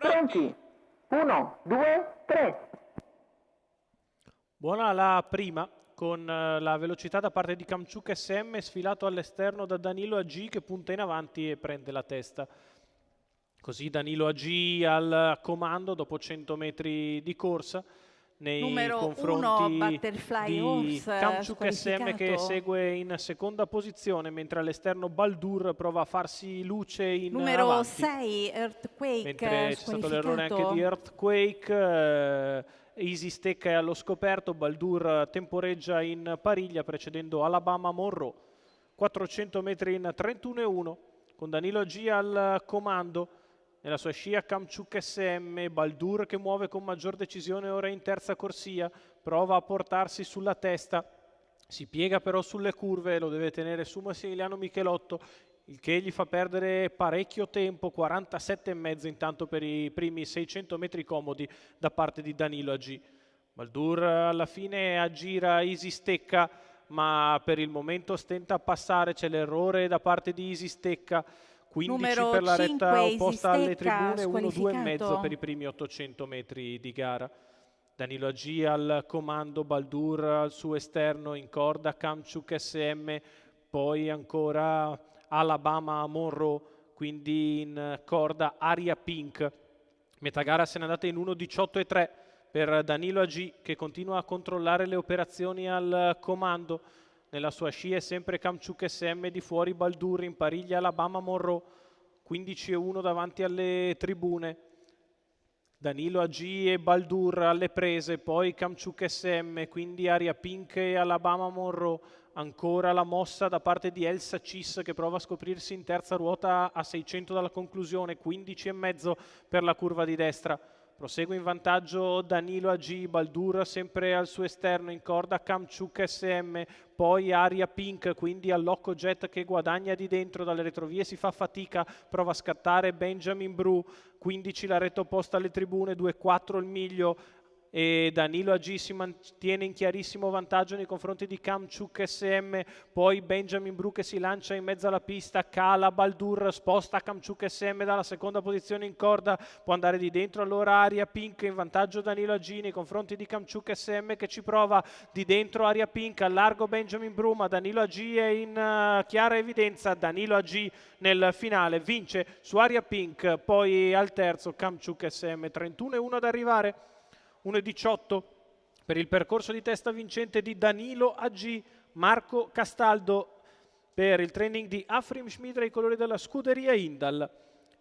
Pronti? 1, 2, 3. Buona la prima, con la velocità da parte di Kamchuk SM, sfilato all'esterno da Danilo AG che punta in avanti e prende la testa. Così Danilo AG al comando dopo 100 metri di corsa nei Numero 1 confronti Butterfly di Horse Kamchuk SM che squalificato. segue in seconda posizione, mentre all'esterno Baldur prova a farsi luce in Numero avanti. 6 Earthquake Mentre c'è stato l'errore anche squalificato. di Earthquake, Easy Stecca è allo scoperto, Baldur temporeggia in pariglia precedendo Alabama Monroe. 400 metri in 31,1 con Danilo G al comando. Nella sua scia Kamchuk SM, Baldur che muove con maggior decisione ora in terza corsia, prova a portarsi sulla testa, si piega però sulle curve, lo deve tenere su Massimiliano Michelotto, il che gli fa perdere parecchio tempo, 47,5 intanto per i primi 600 metri comodi da parte di Danilo AG. Baldur alla fine aggira Easy Stecca, ma per il momento stenta a passare, c'è l'errore da parte di Easy Stecca, 15 Numero per la 5 retta Easy opposta alle Stecca tribune, 1-2,5 squalificato. per i primi 800 metri di gara. Danilo AG al comando, Baldur al suo esterno in corda, Kamchuk SM, poi ancora Alabama Monroe, quindi in corda Aria Pink. Metà gara se n'è andata in 1:18,3 per Danilo AG che continua a controllare le operazioni al comando. Nella sua scia è sempre Kamchuk SM, di fuori Baldur, in pariglia Alabama Monroe, 15,1 davanti alle tribune. Danilo AG e Baldur alle prese, poi Kamchuk SM, quindi Aria Pink e Alabama Monroe. Ancora la mossa da parte di Elsa Cis che prova a scoprirsi in terza ruota a 600 dalla conclusione, 15,5 per la curva di destra. Prosegue in vantaggio Danilo AG, Baldur sempre al suo esterno in corda Kamchuk SM, poi Aria Pink, quindi all'Occo Jet che guadagna di dentro, dalle retrovie si fa fatica, prova a scattare Benjamin Bru, 15 la retta opposta alle tribune, 2,4 il miglio e Danilo AG si mantiene in chiarissimo vantaggio nei confronti di Kamchuk SM, poi Benjamin Bru che si lancia in mezzo alla pista, cala Baldur, sposta Kamchuk SM dalla seconda posizione in corda, può andare di dentro allora Aria Pink, in vantaggio Danilo AG nei confronti di Kamchuk SM che ci prova di dentro Aria Pink, a largo Benjamin Bru, ma Danilo AG è in chiara evidenza, Danilo AG nel finale vince su Aria Pink, poi al terzo Kamchuk SM, 31,1 ad arrivare. 1,18 per il percorso di testa vincente di Danilo AG, Marco Castaldo per il training di Afrim Schmidra ai colori della scuderia Indal.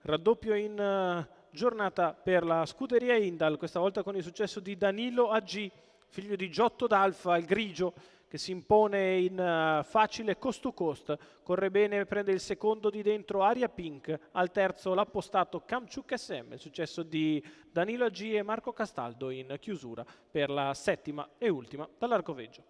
Raddoppio in giornata per la scuderia Indal, questa volta con il successo di Danilo AG, figlio di Giotto d'Alfa, il grigio, che si impone in facile cost to cost, corre bene, prende il secondo di dentro Aria Pink, al terzo l'appostato Kamchuk SM, il successo di Danilo AG e Marco Castaldo in chiusura per la settima e ultima dall'Arcoveggio.